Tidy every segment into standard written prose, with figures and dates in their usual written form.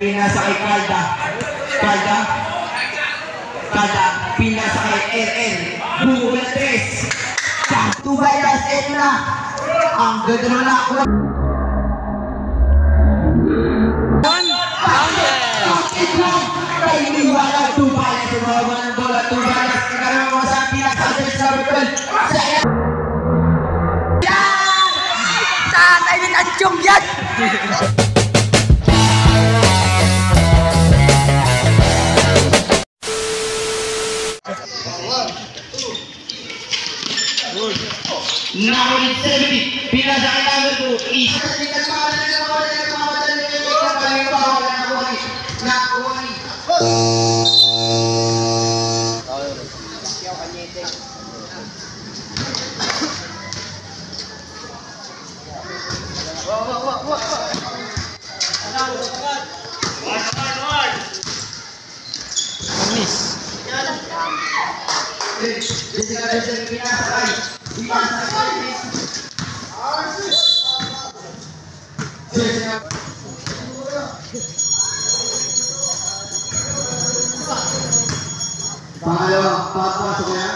Pinasa kay Calda. Pinasa kay RR. Buo na 3. Tubayas, eto na. Ang ganda naman ako. Kay Liwala, Tubayas. Tumawa ng bola, Tubayas. Nagkaroon mo sa pinasa sa Berkel. Tatay din ang tiyong yan! Nakulit 70, pinasa kay number 2, isa. Pangalawa, papasok na.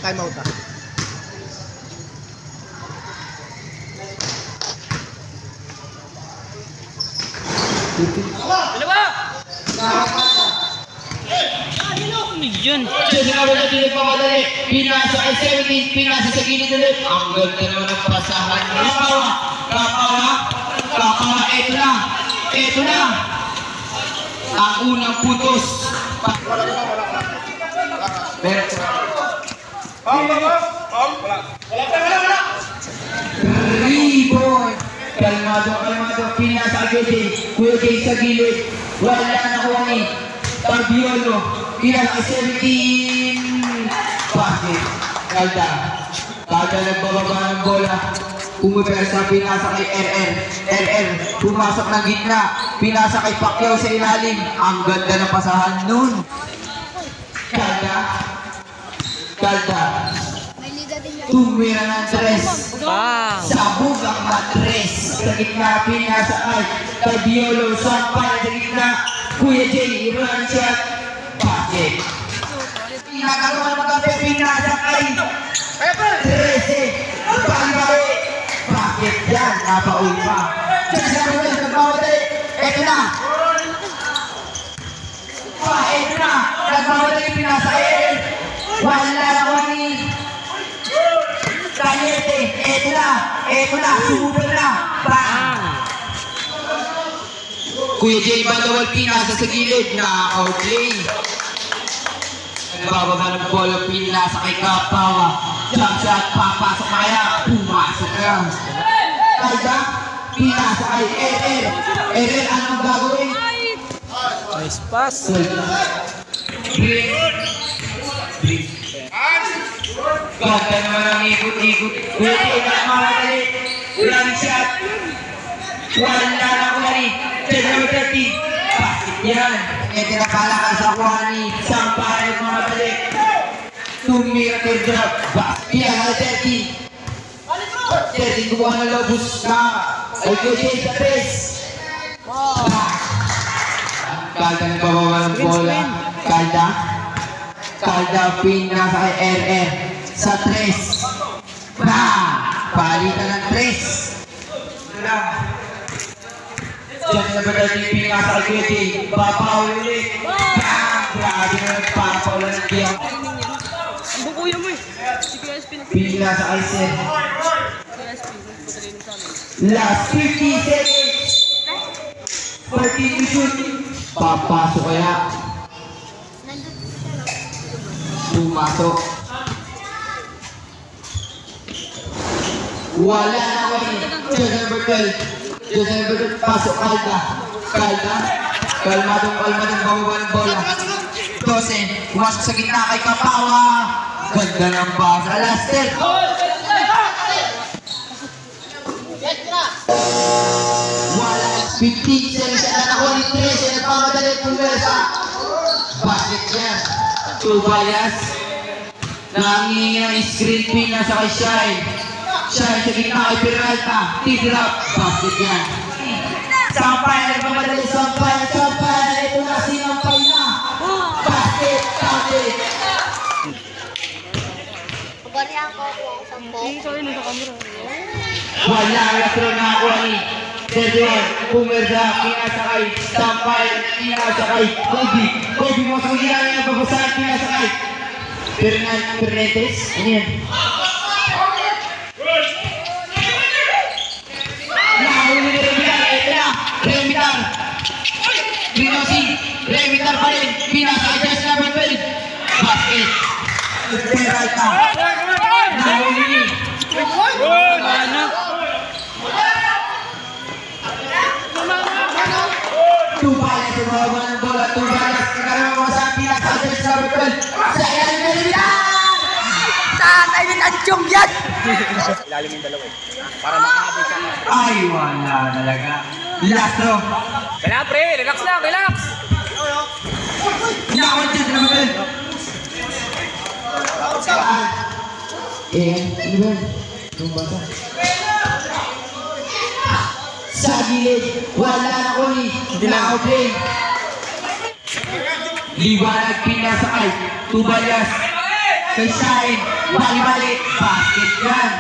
Time out ah. Dalawa! Yun. Sinabi natin nagpamadali. Pinasa kay 17, pinasa sa gilid ulit. Ang ganda naman ng pasahan. Kakawa, eto na. Ang unang putos. Rebound. Kalmado. Pinasa kay Kuya Jay sa gilid. Wala na kuha ni Tarbiolo. Pinasa kay 17. Bakit? Calda nagbababa ng bola. Pumipersa, pinasa kay RR. Pumasok ng gitna. Pinasa kay Pacquiao sa ilalim. Ang ganda ng pasahan nun. Calda. Tumira ng 3. Sabog ang matres. Sa gitna, pinasa kay Tarbiolo. Sampay sa gitna. Kuya Jay, run shot. Bakit? Pinakaroon ng mga pinasa kay 13. Bakit yan? Napaul pa. Eto na. Nagmamadali pinasa kay wala na ko ni Kanyete. Eto na. Sumubal na. Bang! Kuya Jay Bandawal pinasa sa gilid na outlay. Nagbababa ng bola, pinasa kay Kapawa. Jump shot, papasok na kaya. Pumasok na. Calda, pinasa kay RR, anong gagawin? Nice pass. Ganda naman ang ikot-ikot. Kuya Jay, nagmamadali. Run shot. Wala na ko na rin. Number 13. Bakit yan? Tinapala ka sa kuha ni Sampay. Nagmamadali. Tumira kay drop. Bakit yan? 13. 13 kuha ng lobos na. Okay, sa 3. Calda nagbababa ng bola. Calda pinasa kay RR. Sa 3. Palitan ng 3. Diyan na ba natin pinasa kay Kuya Jay? Papaul ulit. Grabe na nagpapaul ng Diyang. Ang bukuya mo eh. Si PSP na Pinasa kay Sir. Last 50 seconds. 14 to shoot. Papasok kaya. Pumasok. Wala na ko rin. Number 12. Pasok Calda. Kalmadong bababa ng bola. 12. Pumasok sa gitna kay Kapawa. Ganda ng basa. Last 10. Wala. 15 seconds na nakuha ni 13. Nagpamadali Pulversa. Basket yan. Tubayas. Nangingi ng screen pin na sa kay Shine. Shine sa gitna kay Peralta. T-drop. Basket yan. Sampay, nagmamadali. Sampay. Ito na, sinampay na. Basket. Barihan ko ako sa po. Sorry na sa camera. Wala ang throw na ako ni Sergio. Pumerda, pinasakay. Sampay, pinasakay. Kobe mo sa gila niya. Babasahan, pinasakay. Fernandez. Ano yan? Nahuli ni Remitar. Ito na. Remitar. Rinosi. Remitar pa rin. Pinasakay dyan sa number 12. Basket. Peralta. Nahuli ni. Ano? Tubalas sa mga ng bola. Tubalas. Nagkaroon mo sa pinasakay dyan sa number 12. Sa ilalim ni Remitar. Tatay ng ansyong yan! Ilalim yung dalawa. Para makahabol siya. Ay, wala talaga. Last throw. Kaya pre, relax lang, relax. Nakawal dyan, naman. Ano ba? Tumbasa. Sa gilid, wala na ko ni. Naka-play. Liwanag, pinasakay. Tubalas. Kay Shine. Bali-bali. Basket yan.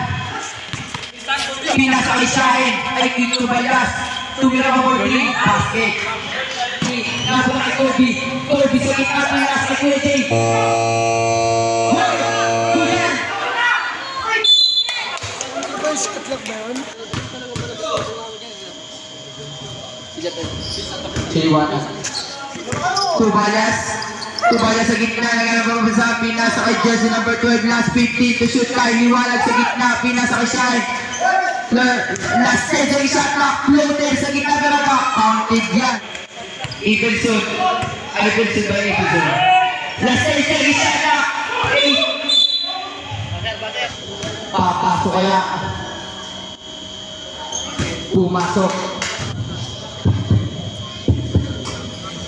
Pinasakay Shine. Ay, Tubalas. Tumira pa for 3. Basket. Nasa kay Kobe. Kobe sa gitna. Pinasakay Kuya Jay. Kuya! Siliwanag. Tubalas sa gitna, nagano sa pinasa kay Jersey number 12, last 15 to shoot kay Liwanag sa gitna, pinasa kay Shine. Last 10 sa shot clock, floater sa gitna, pero counted yan. Evenson ba Evenson? Last 10 sa shot clock, 8. Papasok kaya.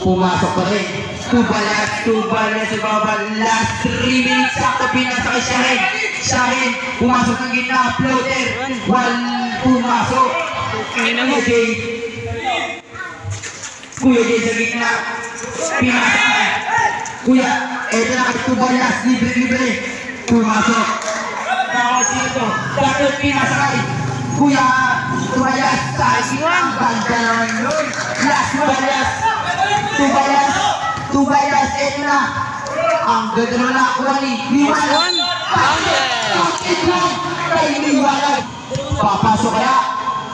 Pumasok pa rin. Tubalas sa baba. Last 3 minutes sakto pinasa kay Shine. Shine, pumasok ng gitna. Floater. Pumasok. Kuya Jay sa gitna. Pinasa. Kuya, eto na kay Tubalas. Libre. Pumasok. Sino to? Dapat pinasa kay Kuya Tubalas. Sa gitna. Banda naman yun. Last Tubalas, eto na. Ang ganda naman nakakuha ni Liwanag. Basket lang kay Liwanag. Papasok kaya.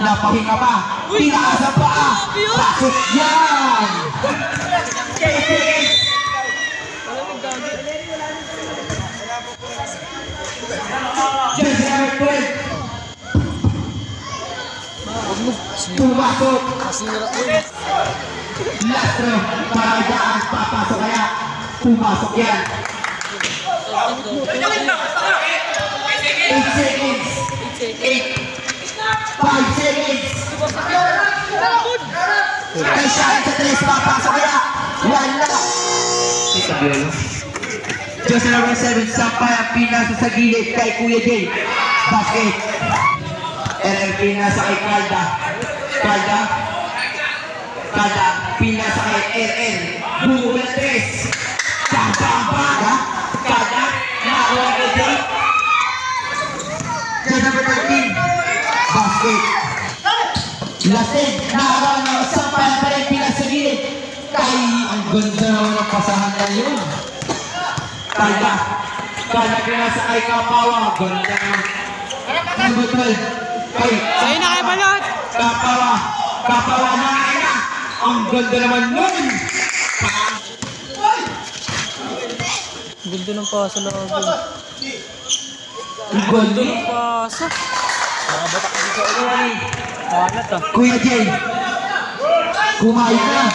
Napahinga pa. Tinaas ang paa. Pasok yan. Jersey number 12. Pumasok. Last row, para daan, papasok kaya. Pumasok yan. 8 seconds. 5 seconds. Kay Shine sa 3, papasok kaya. Wala. Jersey number 7, sampay ang pinasa sa gilid kay Kuya Jay. Basket. RL pinasa kay Kalda, pinasa kay RL. Bungo na 3. Kalda, nakakuha kay Jay. Jersey number 13, basket. Lasin, nakakuha ng sampay pa rin pinasa sa gilid. Ang ganda naman ng pasahan na yun. Kalda pinasa kay Kapawa. Ganda naman. Number 12. Sa'yo na kayo balot! Kapawa na. Ang ganda naman nun! Ganda ng pasa lang. Ang ganda Ng pasa. Nakabatak dito ako ni. Hanat ah. Kuya Jay, kumain na.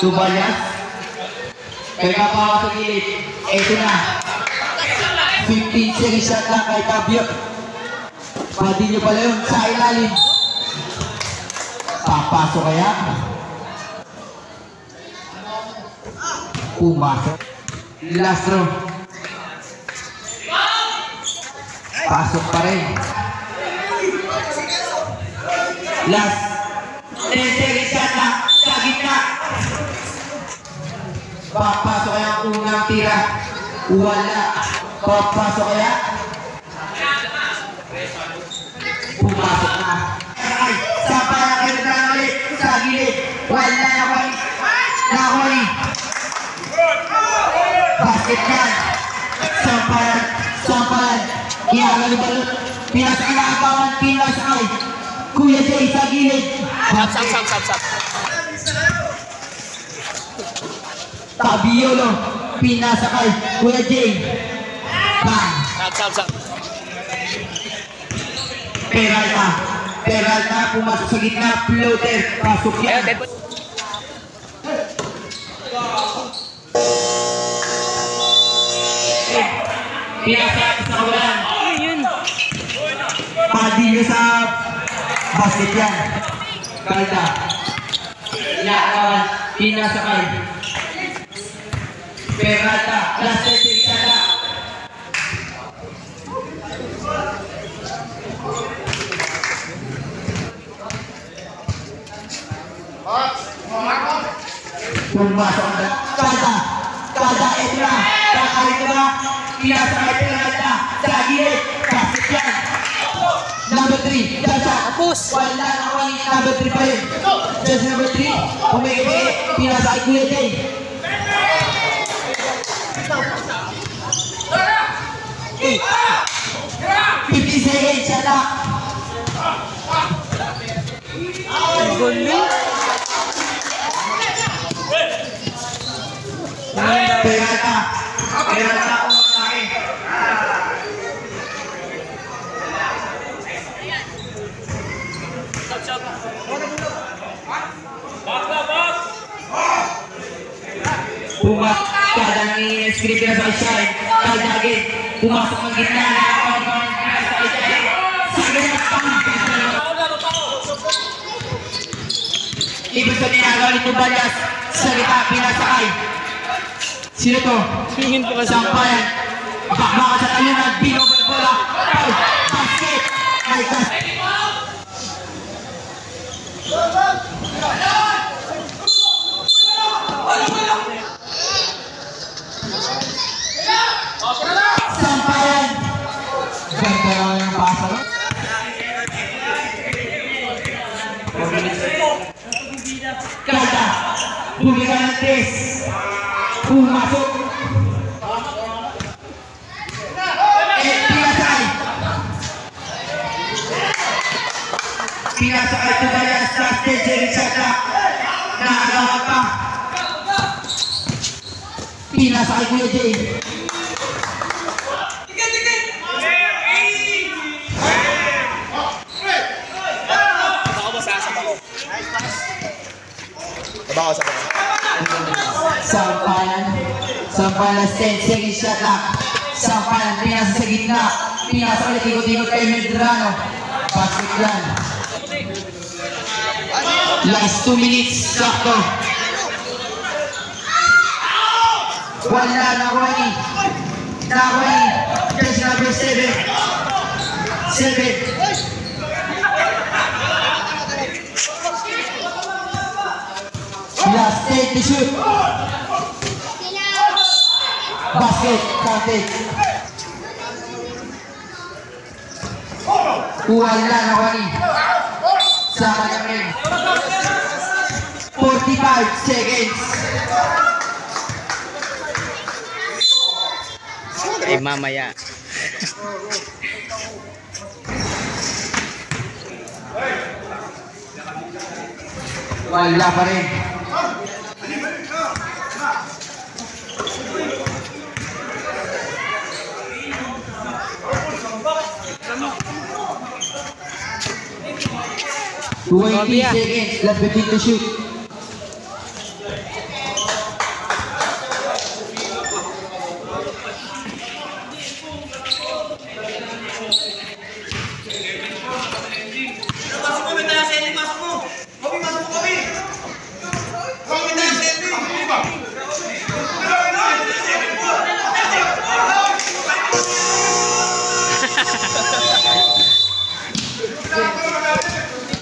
Tubalas. Kay Kapawa sa gilid. Ito na. 15 seconds shot lang kay Tabio. Pwede nyo pala yun sa ilalim. Papasok kaya? Pumasok. Last throw. Pasok pa rin. Last. 10 seconds yata. Sa gitna. Papasok kaya ang unang tira. Wala. Papasok kaya? Pumasok na. Ay, sapa na kayo na ulit. Sa gilid. Wala na ko. Nakoy. Basket yan. Sampalan. Sampalan. Kinagali balot. Pinasakay na ang bawan. Pinasakay. Kuya Jay sa gilid. Sap. Tabiolo. Pinasakay. Kuya Jay. Bang. Sap. Peralta pumasok sa gitna. Floater. Pasok yan. Pinasakay sa kawalan. Padilyo sa basket yan. Kalda. Yawan. Pinasakay. Peralta. Last 10 seconds na. Pumasok na. Kalda. Ito na. Kakalit na ba? Pinasakay Peralta. Sa gilid. Basket yan. Number 3. Jaja. Wala na ko yung number 3 pa rin. Judge number 3. Umigay. Pinasakay Kuya Jay. 50 seconds. Shut up. Peralta ako sa akin. Pumasok kada nang i-script na sa side. Kalagin. Pumasok ng gitna na sa side. Ibig sabihin nagawa nito Balyas sa gitna pinasakay. Sino to? Tingin po kasi. Sampayan. Bakbaka sa talunan. Binobal bola. Basket. Ay, basket. Sampayan. Ganda naman yung pasa. Kalda. Bumira ng test. Pumasok. Pinasakay. Pinasakay ito ba yan sa stage shot. Nakagawa pa. Pinasakay Kuya Jay. Sampalan 10 seconds shot lang. Sampalan, pinasa sa gitna. Pinasa ulit, ikot-ikot kay Medrano. Basket yan. Last 2 minutes, sakto. Wala na Kwani. Just number 7. Last 10 to shoot. Basket, counted. Wala na Kwani. Sa kanyang ring. 45 seconds. Mamaya. Wala pa rin. Columbia. 20 seconds, last 15 to shoot.